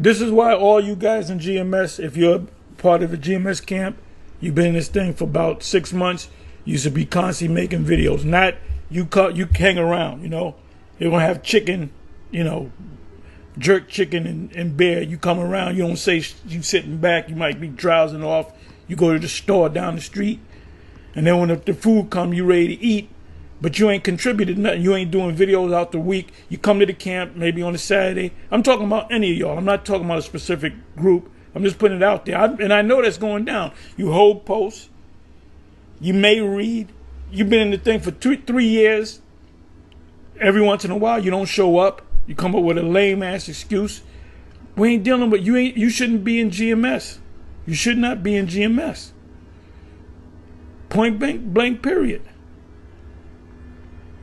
This is why all you guys in GMS, if you're part of a GMS camp, you've been in this thing for about 6 months, you should be constantly making videos. Not you hang around, They're going to have chicken, jerk chicken and beer. You come around, you don't say you sitting back, you might be drowsing off. You go to the store down the street, and then when the food come, you ready to eat, but you ain't contributed nothing. You ain't doing videos out the week. You come to the camp maybe on a Saturday. I'm talking about any of y'all. I'm not talking about a specific group. I'm just putting it out there. And I know that's going down. You hold posts. You may read. You've been in the thing for 3 years. Every once in a while, you don't show up. You come up with a lame ass excuse. We ain't dealing with you. You shouldn't be in GMS. You should not be in GMS. Point blank period.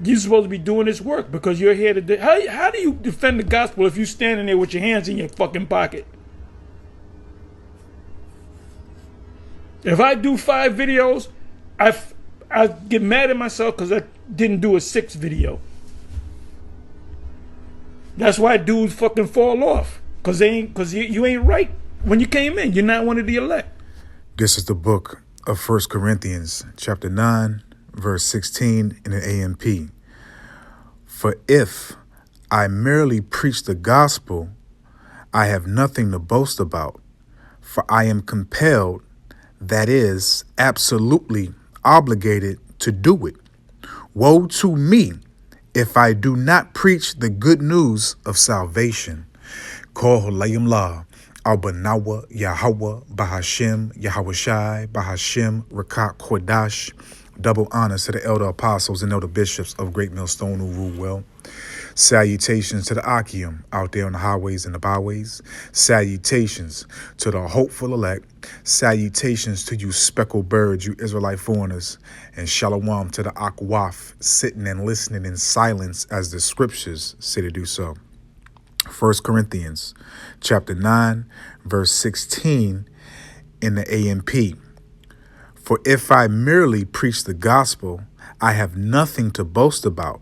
You're supposed to be doing this work because you're here to. How do you defend the gospel if you're standing there with your hands in your fucking pocket? If I do 5 videos, I get mad at myself because I didn't do a 6th video. That's why dudes fucking fall off because you ain't right when you came in. You're not one of the elect. This is the book of 1 Corinthians, chapter 9, verse 16 in the AMP. For if I merely preach the gospel, I have nothing to boast about, for I am compelled, that is, absolutely obligated to do it. Woe to me if I do not preach the good news of salvation. Kol Holayim La, Al-Banawa, Yahweh, Bahashem, Yahweh Bahashem, Rakat Kodash. Double honors to the elder apostles and elder bishops of Great Millstone who rule well. Salutations to the Achium out there on the highways and the byways. Salutations to the hopeful elect. Salutations to you speckled birds, you Israelite foreigners. And shalom to the Akwaf, sitting and listening in silence as the scriptures say to do so. 1 Corinthians chapter 9, verse 16 in the AMP. For if I merely preach the gospel, I have nothing to boast about,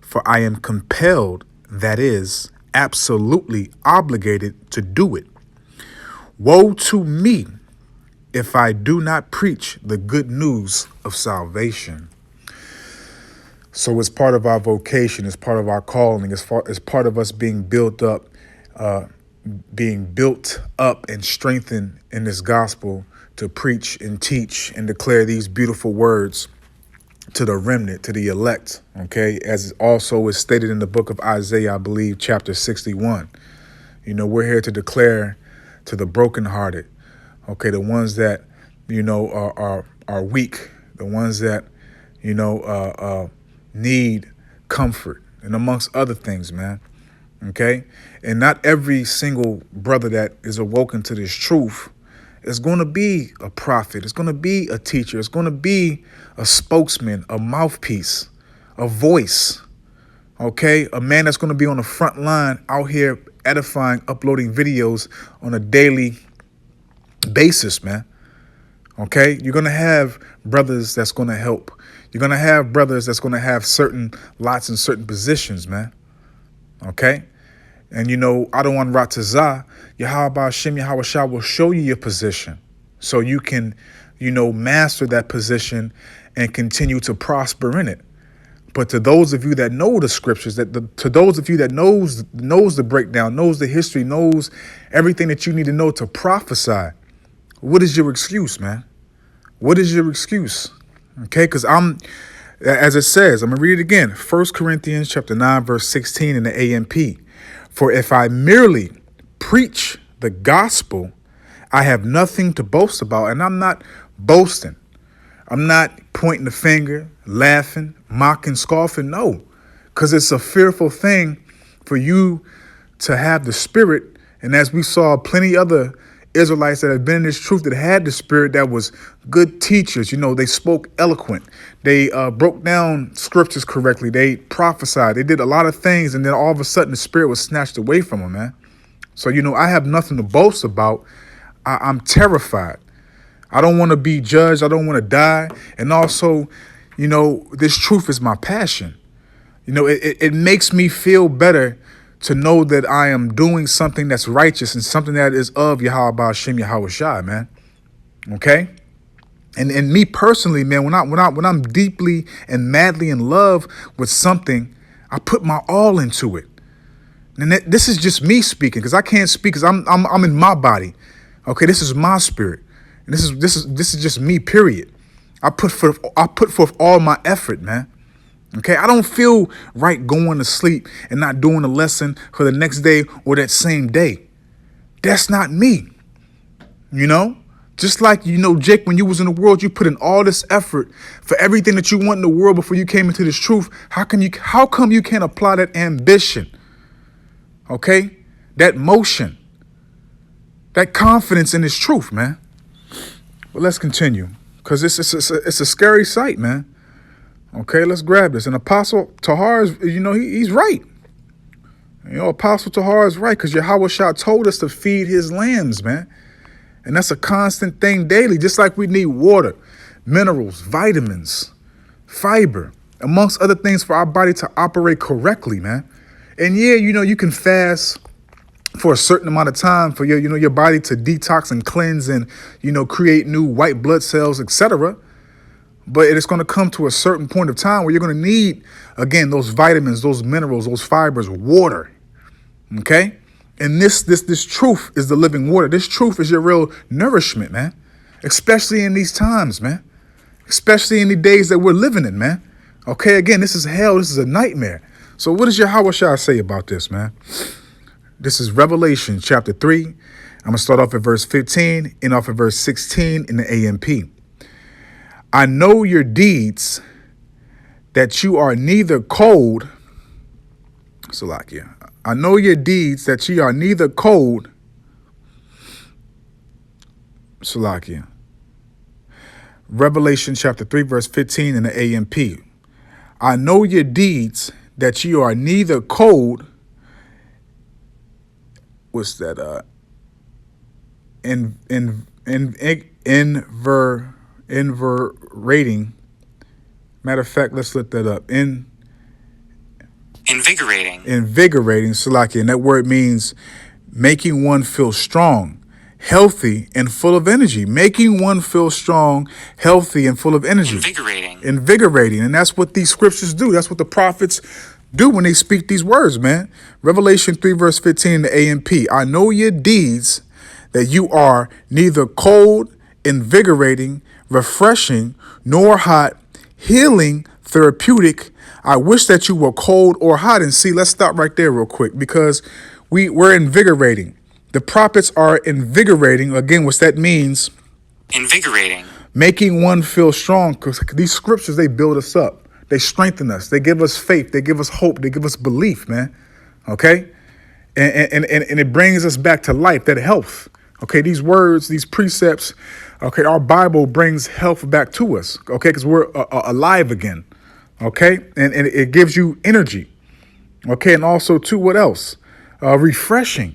for I am compelled, that is, absolutely obligated to do it. Woe to me if I do not preach the good news of salvation. So it's part of our vocation, it's part of our calling, it's part of us being built up and strengthened in this gospel to preach and teach and declare these beautiful words to the remnant, to the elect, okay? As also is stated in the book of Isaiah, I believe, chapter 61. We're here to declare to the brokenhearted, okay, the ones that, are weak, the ones that, need comfort, and amongst other things, man, okay? And not every single brother that is awoken to this truth is going to be a prophet. It's going to be a teacher. It's going to be a spokesman, a mouthpiece, a voice, okay? A man that's going to be on the front line out here edifying, uploading videos on a daily basis, man, okay? You're going to have brothers that's going to help. You're going to have brothers that's going to have certain lots and certain positions, man, okay? And, Adon Ratazah, Yahweh Hashem, Yahweh Shah will show you your position so you can, master that position and continue to prosper in it. But to those of you that know the scriptures, to those of you that knows the breakdown, knows the history, knows everything that you need to know to prophesy, what is your excuse, man? What is your excuse? Okay, because as it says, I'm going to read it again. 1 Corinthians chapter 9, verse 16 in the AMP. For if I merely preach the gospel, I have nothing to boast about. And I'm not boasting. I'm not pointing the finger, laughing, mocking, scoffing. No, because it's a fearful thing for you to have the spirit. And as we saw plenty other Israelites that have been in this truth that had the spirit, that was good teachers. They spoke eloquent. They broke down scriptures correctly. They prophesied. They did a lot of things. And then all of a sudden the spirit was snatched away from them, man. So, I have nothing to boast about. I'm terrified. I don't want to be judged. I don't want to die. And also, this truth is my passion. It makes me feel better to know that I am doing something that's righteous and something that is of Yahweh Ba'ashem Yahweh Shai, man. Okay? And me personally, man, when I'm deeply and madly in love with something, I put my all into it. And this is just me speaking, because I can't speak because I'm in my body. Okay, this is my spirit. And this is just me, period. I put forth all my effort, man. Okay, I don't feel right going to sleep and not doing a lesson for the next day or that same day. That's not me. Just like, Jake, when you was in the world, you put in all this effort for everything that you want in the world before you came into this truth. How come you can't apply that ambition? Okay, that motion, that confidence in this truth, man. But let's continue, because it's a scary sight, man. Okay, let's grab this. And Apostle Tahar is, he's right. Apostle Tahar is right, because Yahweh Shah told us to feed his lambs, man. And that's a constant thing daily, just like we need water, minerals, vitamins, fiber, amongst other things for our body to operate correctly, man. And yeah, you can fast for a certain amount of time for your body to detox and cleanse and, create new white blood cells, etc. But it is going to come to a certain point of time where you're going to need, again, those vitamins, those minerals, those fibers, water. Okay? And this truth is the living water. This truth is your real nourishment, man. Especially in these times, man. Especially in the days that we're living in, man. Okay, again, this is hell. This is a nightmare. So what does Yahweh Shah say about this, man? This is Revelation chapter 3. I'm going to start off at verse 15 and off at verse 16 in the AMP. I know your deeds, that you are neither cold. Salakia. I know your deeds, that ye are neither cold. Salakia. Revelation chapter 3, verse 15 in the AMP. I know your deeds, that you are neither cold. What's that? Invigorating. Matter of fact, let's look that up. Invigorating, Salakia. And that word means making one feel strong, healthy, and full of energy. Making one feel strong, healthy, and full of energy. Invigorating. And that's what these scriptures do. That's what the prophets do when they speak these words, man. Revelation 3, verse 15, the AMP. I know your deeds, that you are neither cold, invigorating, refreshing, nor hot, healing, therapeutic. I wish that you were cold or hot. And see, let's stop right there real quick, because we're invigorating. The prophets are invigorating. Again, what that means, invigorating, making one feel strong, because these scriptures, they build us up. They strengthen us. They give us faith. They give us hope. They give us belief, man. Okay? And it brings us back to life, that health. Okay, these words, these precepts, okay, our Bible brings health back to us, okay, because we're alive again, okay, and it gives you energy, okay, and also, too, what else? Refreshing,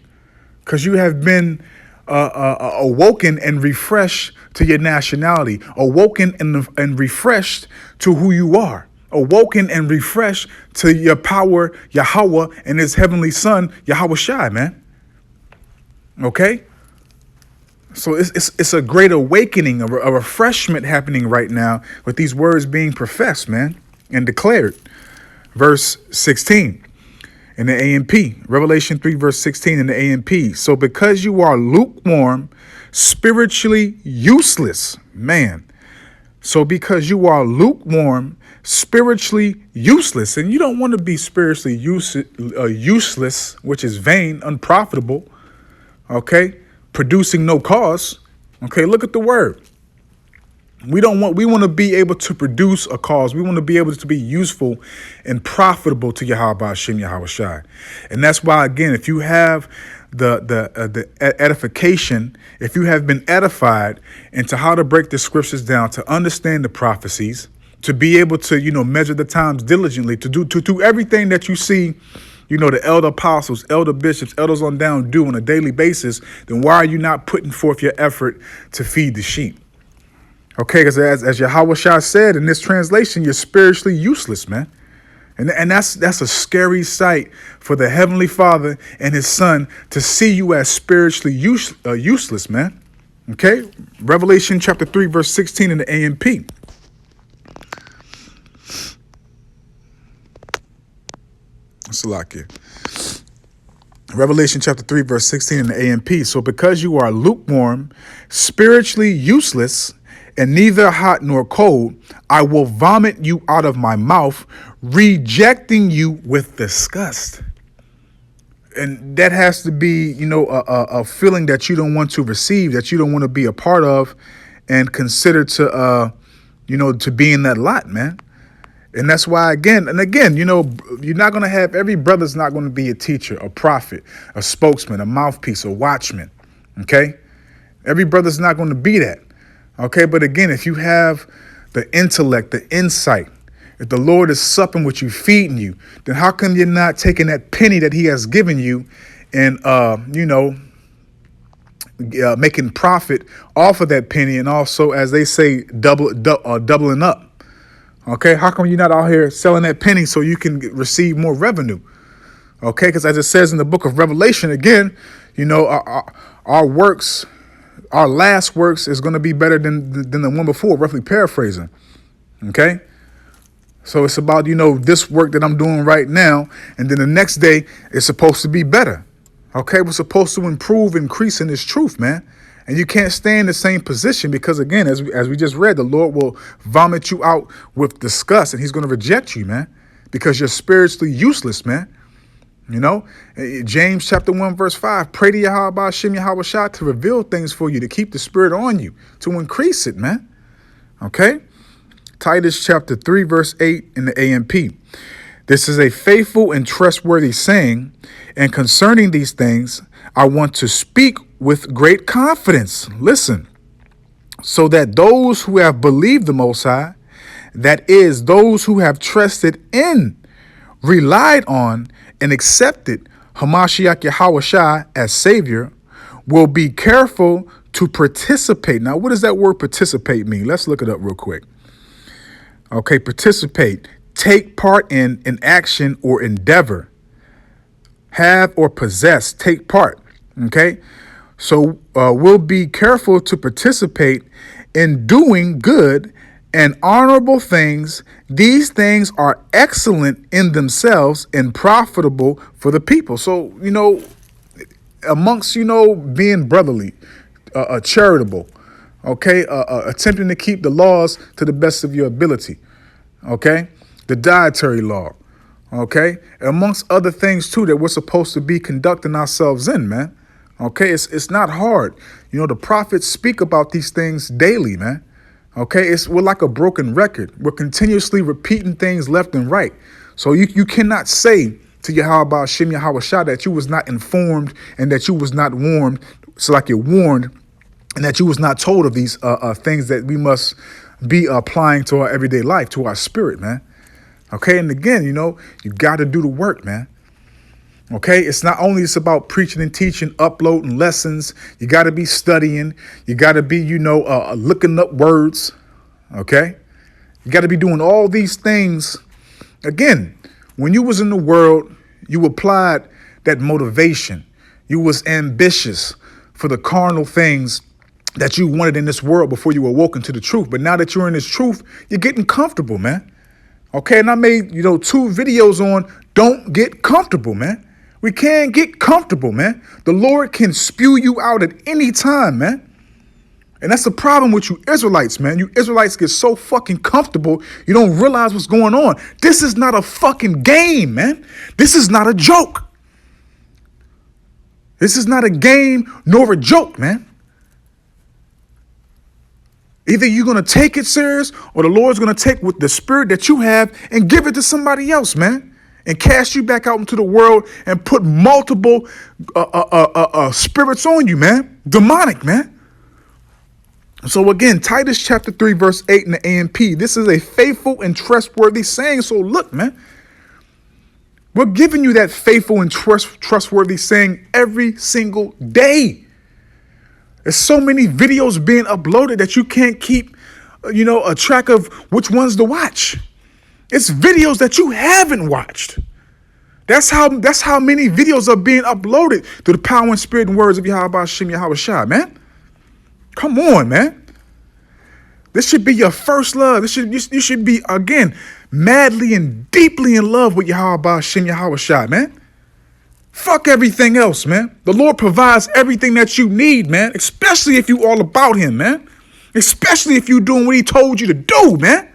because you have been awoken and refreshed to your nationality, awoken and refreshed to who you are, awoken and refreshed to your power, Yahweh, and his heavenly son, Yahweh Shai, man, okay? So it's a great awakening, a refreshment happening right now with these words being professed, man, and declared. Verse 16 in the AMP, Revelation 3, verse 16 in the AMP. So because you are lukewarm, spiritually useless, man. So because you are lukewarm, spiritually useless, and you don't want to be spiritually useless, which is vain, unprofitable, okay? Producing no cause. Okay, look at the word. We want to be able to produce a cause. We want to be able to be useful and profitable to Yahweh Hashem Yahweh Shai. And that's why, again, if you have the edification, if you have been edified into how to break the scriptures down, to understand the prophecies, to be able to, measure the times diligently, to do everything that you see, the elder apostles, elder bishops, elders on down do on a daily basis, then why are you not putting forth your effort to feed the sheep? Okay, because as Yahweh Shah said in this translation, you're spiritually useless, man. And that's a scary sight for the Heavenly Father and his Son to see you as spiritually useless, man. Okay? Revelation chapter 3, verse 16 in the AMP. That's a lot here. Revelation chapter 3, verse 16 in the AMP. So because you are lukewarm, spiritually useless, and neither hot nor cold, I will vomit you out of my mouth, rejecting you with disgust. And that has to be, a feeling that you don't want to receive, that you don't want to be a part of, and consider to, to be in that lot, man. And that's why, again, you're not going to have, every brother's not going to be a teacher, a prophet, a spokesman, a mouthpiece, a watchman. Okay. Every brother's not going to be that. Okay. But again, if you have the intellect, the insight, if the Lord is supping with you, feeding you, then how come you're not taking that penny that he has given you and, making profit off of that penny, and also, as they say, doubling up? Okay, how come you're not out here selling that penny so you can receive more revenue? Okay, because as it says in the book of Revelation, again, our works, our last works is going to be better than the one before, roughly paraphrasing. Okay. So it's about, this work that I'm doing right now. And then the next day it's supposed to be better. OK, we're supposed to improve, increase in this truth, man. And you can't stay in the same position because, again, as we just read, the Lord will vomit you out with disgust, and he's going to reject you, man, because you're spiritually useless, man. James chapter 1, verse 5, pray to Yahweh Hashem Yahweh Shah to reveal things for you, to keep the spirit on you, to increase it, man. OK. Titus chapter 3, verse 8 in the AMP. This is a faithful and trustworthy saying, and concerning these things, I want to speak with great confidence. Listen, so that those who have believed the Most High, that is, those who have trusted in, relied on, and accepted Hamashiach Yahweh Shai as Savior, will be careful to participate. Now, what does that word participate mean? Let's look it up real quick. Okay, participate, take part in an action or endeavor, have or possess, take part. Okay, so we'll be careful to participate in doing good and honorable things. These things are excellent in themselves and profitable for the people. So, amongst, being brotherly, charitable, okay, attempting to keep the laws to the best of your ability, okay, the dietary law, okay, amongst other things, too, that we're supposed to be conducting ourselves in, man. Okay, it's not hard. The prophets speak about these things daily, man. Okay, we're like a broken record. We're continuously repeating things left and right. So you cannot say to Yahweh Hashem Yahweh Shah that you was not informed and that you was not warned. So like you're warned, and that you was not told of these things that we must be applying to our everyday life, to our spirit, man. Okay, and again, you got to do the work, man. Okay, it's not only it's about preaching and teaching, uploading lessons. You got to be studying. You got to be, looking up words. Okay, you got to be doing all these things. Again, when you was in the world, you applied that motivation. You was ambitious for the carnal things that you wanted in this world before you were awoken to the truth. But now that you're in this truth, you're getting comfortable, man. Okay, and I made, 2 videos on don't get comfortable, man. We can't get comfortable, man. The Lord can spew you out at any time, man. And that's the problem with you Israelites, man. You Israelites get so fucking comfortable, you don't realize what's going on. This is not a fucking game, man. This is not a joke. This is not a game nor a joke, man. Either you're going to take it serious or the Lord's going to take with the spirit that you have and give it to somebody else, man. And cast you back out into the world and put multiple spirits on you, man. Demonic, man. So again, Titus chapter 3, verse 8 in the AMP. This is a faithful and trustworthy saying. So look, man, we're giving you that faithful and trustworthy saying every single day. There's so many videos being uploaded that you can't keep, a track of which ones to watch. It's videos that you haven't watched. That's how many videos are being uploaded through the power and spirit and words of Yahweh Shem Yahweh Shai, man. Come on, man. This should be your first love. You should be, again, madly and deeply in love with Yahweh Shem Yahweh Shai, man. Fuck everything else, man. The Lord provides everything that you need, man. Especially if you all about him, man. Especially if you doing what he told you to do, man.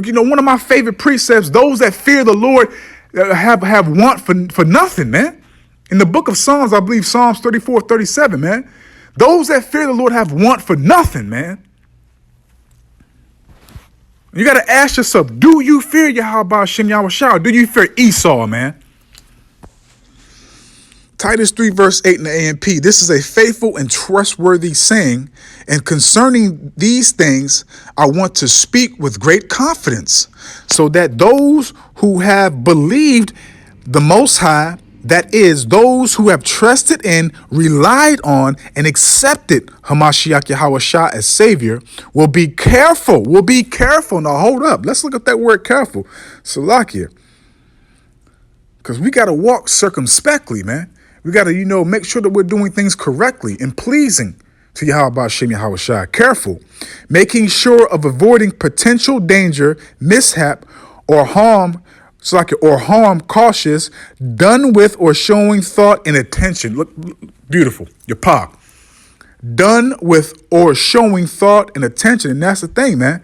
You know, one of my favorite precepts, those that fear the Lord have want for nothing, man. In the book of Psalms, I believe Psalms 34, 37, man. Those that fear the Lord have want for nothing, man. You got to ask yourself, do you fear Yahweh Shem Yahweh Shai, or do you fear Esau, man? Titus 3 verse 8 in the AMP. This is a faithful and trustworthy saying, and concerning these things, I want to speak with great confidence, so that those who have believed the Most High, that is, those who have trusted in, relied on, and accepted Hamashiach Yahweh Shai as Savior will be careful. Now, hold up. Let's look at that word careful. Salakia. Because we got to walk circumspectly, man. We got to, make sure that we're doing things correctly and pleasing to Yahweh Shem Yahweh Shai. Careful. Making sure of avoiding potential danger, mishap, or harm, cautious, done with or showing thought and attention. Look, beautiful. Your pa. Done with or showing thought and attention. And that's the thing, man.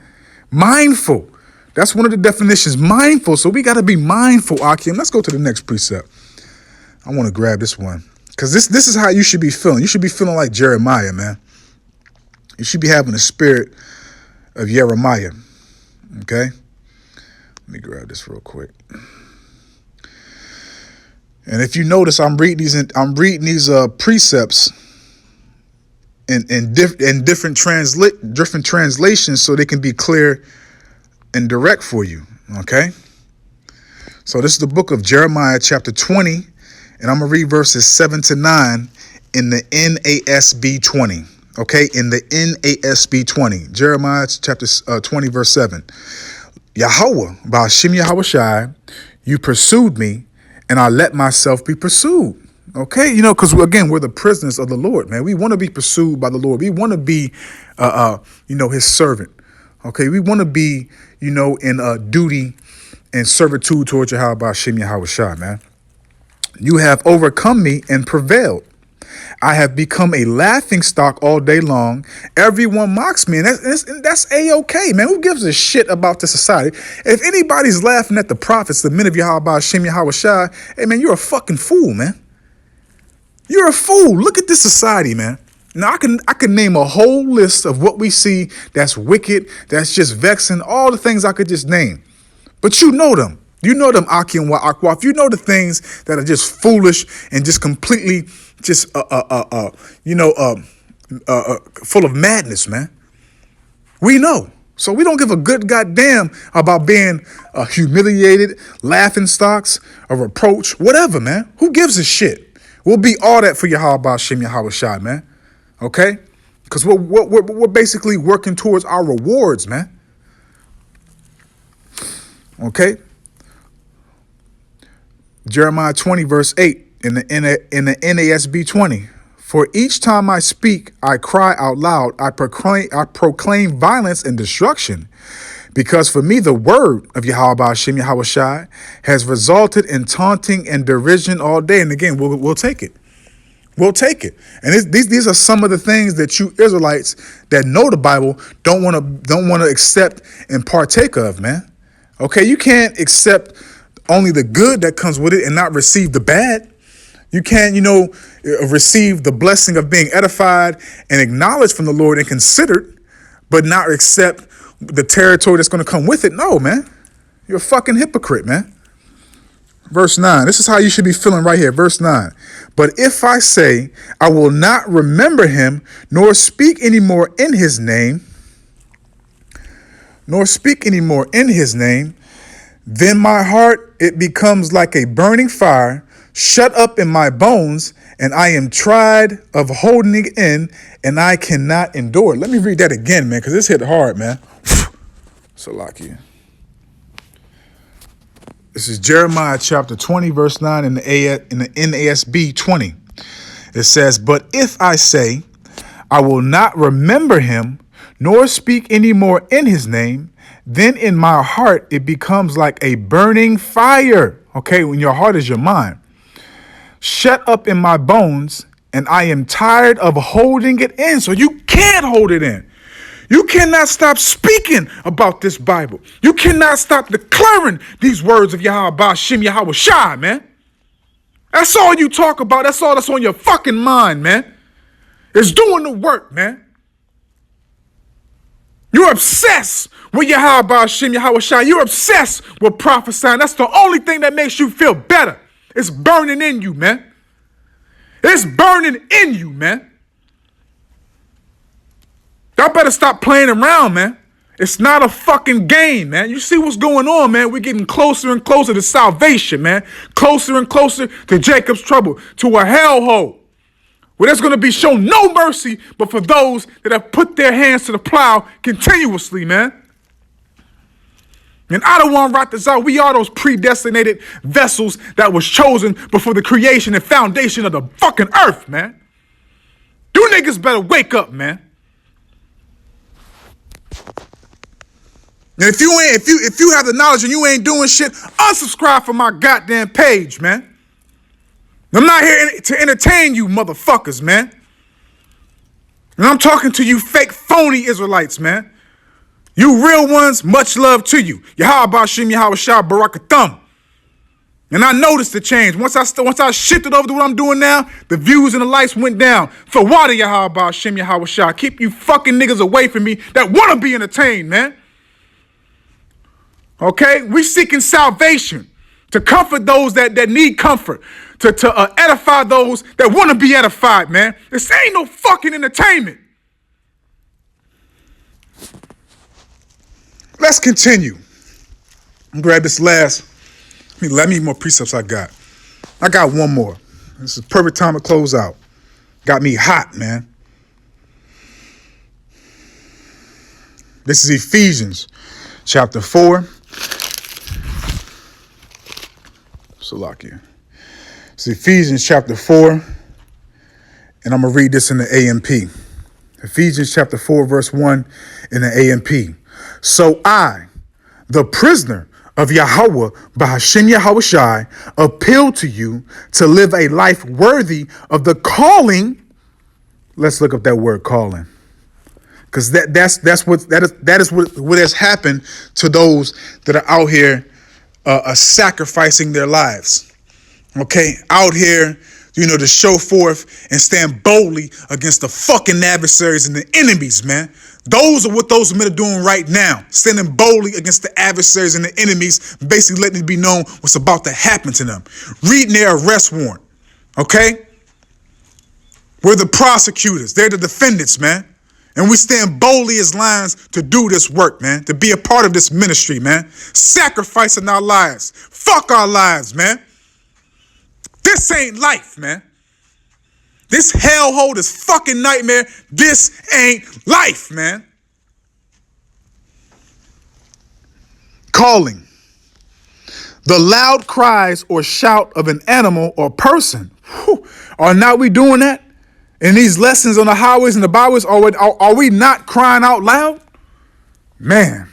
Mindful. That's one of the definitions. Mindful. So we got to be mindful, Akim. Let's go to the next precept. I want to grab this one. Because this is how you should be feeling. You should be feeling like Jeremiah, man. You should be having the spirit of Jeremiah. Okay? Let me grab this real quick. And if you notice, I'm reading these precepts in different translations so they can be clear and direct for you. Okay. So this is the book of Jeremiah, chapter 20, and I'm gonna read verses 7 to 9 in the NASB 20. Okay, in the NASB 20, Jeremiah chapter 20, verse 7. Yahweh, Ba'ashem Yahweh Shai, you pursued me, and I let myself be pursued. Okay, because again, we're the prisoners of the Lord, man. We want to be pursued by the Lord. We want to be, his servant. Okay, we want to be, in duty and servitude towards Yahweh Ba'ashem Yahweh Shai, man. You have overcome me and prevailed. I have become a laughing stock all day long. Everyone mocks me, and that's A-okay, man. Who gives a shit about the society? If anybody's laughing at the prophets, the men of Yahweh Shem Yahweh Shai, hey, man, you're a fucking fool, man. You're a fool. Look at this society, man. Now, I can name a whole list of what we see that's wicked, that's just vexing, all the things I could just name. But you know them. You know them, Aki and Wa'akwaf. You know the things that are just foolish and just completely just, full of madness, man. We know. So we don't give a good goddamn about being humiliated, laughing stocks, a reproach, whatever, man. Who gives a shit? We'll be all that for Yahweh Shem Yahweh Shai, man. Okay? Because we're basically working towards our rewards, man. Okay? Jeremiah 20, verse 8 in the NASB 20. For each time I speak, I cry out loud. I proclaim violence and destruction. Because for me, the word of Yahweh Shem Yahweh Shai has resulted in taunting and derision all day. And again, we'll take it. We'll take it. And these are some of the things that you Israelites that know the Bible don't want to accept and partake of, man. Okay, you can't accept only the good that comes with it and not receive the bad. You can't, receive the blessing of being edified and acknowledged from the Lord and considered, but not accept the territory that's going to come with it. No, man. You're a fucking hypocrite, man. Verse 9. This is how you should be feeling right here. Verse 9. But if I say, I will not remember him, nor speak anymore in his name, then my heart, it becomes like a burning fire, shut up in my bones, and I am tried of holding it in, and I cannot endure it. Let me read that again, man, because this hit hard, man. Salakia. This is Jeremiah chapter 20, verse 9 in the NASB 20. It says, but if I say, I will not remember him, nor speak any more in his name, then in my heart it becomes like a burning fire. Okay, when your heart is your mind. Shut up in my bones, and I am tired of holding it in. So you can't hold it in. You cannot stop speaking about this Bible. You cannot stop declaring these words of Yahweh Ba'ashem Yahweh Shai, man. That's all you talk about. That's all that's on your fucking mind, man. It's doing the work, man. You're obsessed with Yahweh Ba'ashem Yahweh Shai. You're obsessed with prophesying. That's the only thing that makes you feel better. It's burning in you, man. It's burning in you, man. Y'all better stop playing around, man. It's not a fucking game, man. You see what's going on, man. We're getting closer and closer to salvation, man. Closer and closer to Jacob's trouble, to a hellhole, where there's going to be shown no mercy, but for those that have put their hands to the plow continuously, man. And I don't want to write this out. We are those predestinated vessels that was chosen before the creation and foundation of the fucking earth, man. You niggas better wake up, man. And if you have the knowledge and you ain't doing shit, unsubscribe from my goddamn page, man. I'm not here to entertain you motherfuckers, man. And I'm talking to you fake phony Israelites, man. You real ones, much love to you. Yahweh Ba'ashem Yahweh Shai Barakathum. And I noticed the change. Once I shifted over to what I'm doing now, the views and the likes went down. For water, Yahweh Ba'ashem Yahweh Shai. Keep you fucking niggas away from me that want to be entertained, man. Okay? We seeking salvation to comfort those that need comfort. To edify those that want to be edified, man. This ain't no fucking entertainment. Let's continue. Grab this last. Let me more precepts I got. I got one more. This is perfect time to close out. Got me hot, man. This is Ephesians chapter 4. Salakia. It's Ephesians chapter 4. And I'm going to read this in the AMP. Ephesians chapter 4, verse 1 in the AMP. So I, the prisoner of Yahweh Ba'ashem Yahweh Shai, appeal to you to live a life worthy of the calling. Let's look up that word calling. Because that is what has happened to those that are out here sacrificing their lives. Okay, out here, to show forth and stand boldly against the fucking adversaries and the enemies, man. Those are what those men are doing right now, standing boldly against the adversaries and the enemies, basically letting it be known what's about to happen to them. Reading their arrest warrant, okay? We're the prosecutors. They're the defendants, man. And we stand boldly as lions to do this work, man, to be a part of this ministry, man. Sacrificing our lives. Fuck our lives, man. This ain't life, man. This hellhole, this fucking nightmare, this ain't life, man. Calling. The loud cries or shout of an animal or person. Whew. Are not we doing that? In these lessons on the highways and the byways, are we not crying out loud? Man,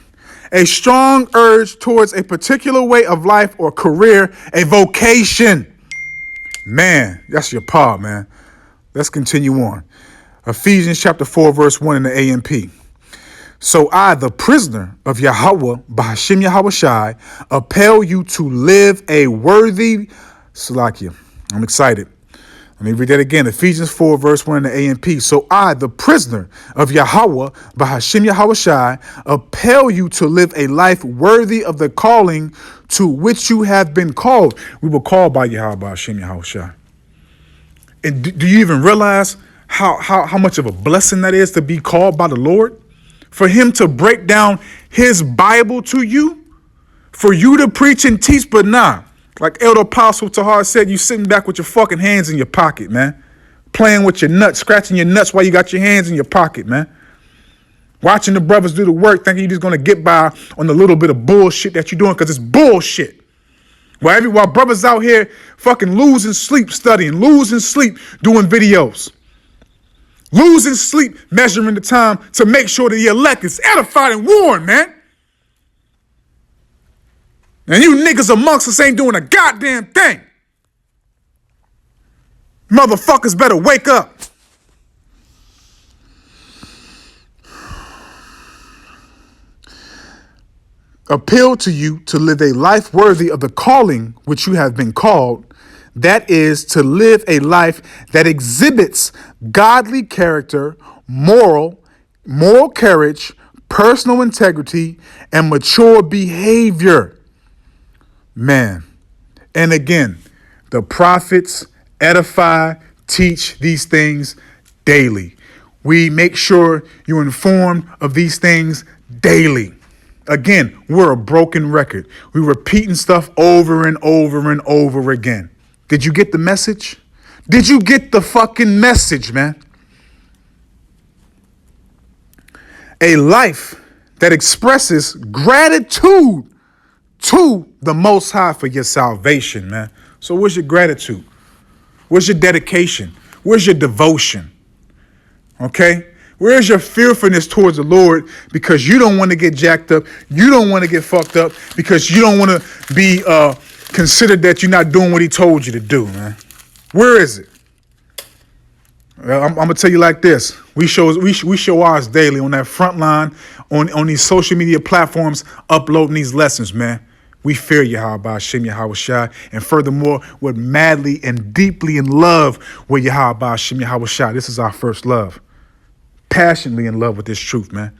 a strong urge towards a particular way of life or career, a vocation. Man, that's your part, man. Let's continue on. Ephesians chapter 4, verse 1 in the AMP. So I, the prisoner of Yahweh, Ba'ashem Yahweh Shai, appel you to live a worthy... Salakia. I'm excited. Let me read that again. Ephesians 4, verse 1 in the AMP. So I, the prisoner of Yahweh, Ba'ashem Yahweh Shai, appel you to live a life worthy of the calling to which you have been called. We were called by Yahweh, Ba'ashem Yahweh Shai. And do you even realize how much of a blessing that is to be called by the Lord? For him to break down his Bible to you, for you to preach and teach, but nah. Like Elder Apostle Tahar said, you sitting back with your fucking hands in your pocket, man. Playing with your nuts, scratching your nuts while you got your hands in your pocket, man. Watching the brothers do the work, thinking you're just going to get by on the little bit of bullshit that you're doing, because it's bullshit. While brothers out here fucking losing sleep studying, losing sleep doing videos, losing sleep measuring the time to make sure that the elect is edified and warned, man. And you niggas amongst us ain't doing a goddamn thing. Motherfuckers better wake up. Appeal to you to live a life worthy of the calling which you have been called. That is, to live a life that exhibits godly character, moral courage, personal integrity, and mature behavior. Man. And again, the prophets edify, teach these things daily. We make sure you're informed of these things daily. Again, we're a broken record. We're repeating stuff over and over and over again. Did you get the message? Did you get the fucking message, man? A life that expresses gratitude to the Most High for your salvation, man. So where's your gratitude? Where's your dedication? Where's your devotion? Okay? Where's your fearfulness towards the Lord because you don't want to get jacked up? You don't want to get fucked up because you don't want to be considered that you're not doing what he told you to do, man. Where is it? I'm going to tell you like this. We show ours daily on that front line, on these social media platforms, uploading these lessons, man. We fear Yahweh Hashem Yahweh Shai, and furthermore, we're madly and deeply in love with Yahweh Hashem Yahweh Shai. This is our first love. Passionately in love with this truth, man.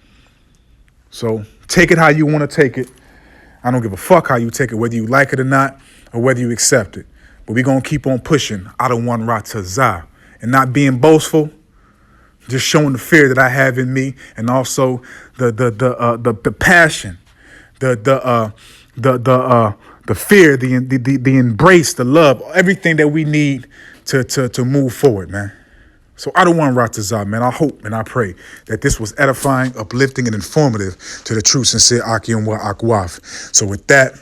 So take it how you want to take it. I don't give a fuck how you take it, whether you like it or not, or whether you accept it. But we're going to keep on pushing out of one ratazah and not being boastful, just showing the fear that I have in me, and also the passion, the fear, the embrace, the love, everything that we need to move forward, man. So I don't want Ratazah, man. I hope and I pray that this was edifying, uplifting, and informative to the true, sincere Akim wa Akwaf. So with that,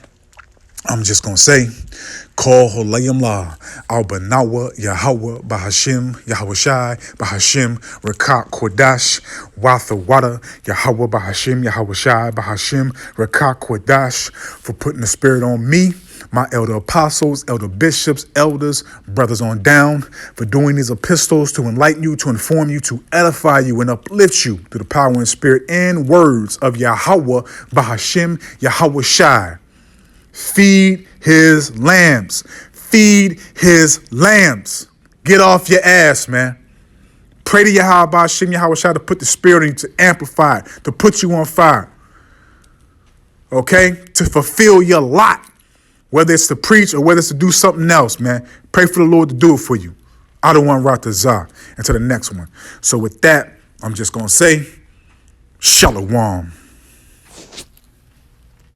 I'm just going to say, Call Holayim La, Al Banawa, Yahweh, Bahashim, Yahweh Shai, Bahashim, Rakak Kodash, Watha Wada, Yahweh, Bahashim, Yahweh Shai, Bahashim, Rakak Kodash, for putting the spirit on me, my elder apostles, elder bishops, elders, brothers on down, for doing these epistles to enlighten you, to inform you, to edify you, and uplift you through the power and spirit and words of Yahweh, Bahashim, Yahweh Shai. Feed his lambs. Feed his lambs. Get off your ass, man. Pray to Yahweh Hashem Yahweh Shai to put the spirit in you, to amplify it, to put you on fire. Okay? To fulfill your lot. Whether it's to preach or whether it's to do something else, man. Pray for the Lord to do it for you. I don't want Ratazah. Until the next one. So with that, I'm just going to say, Shalom.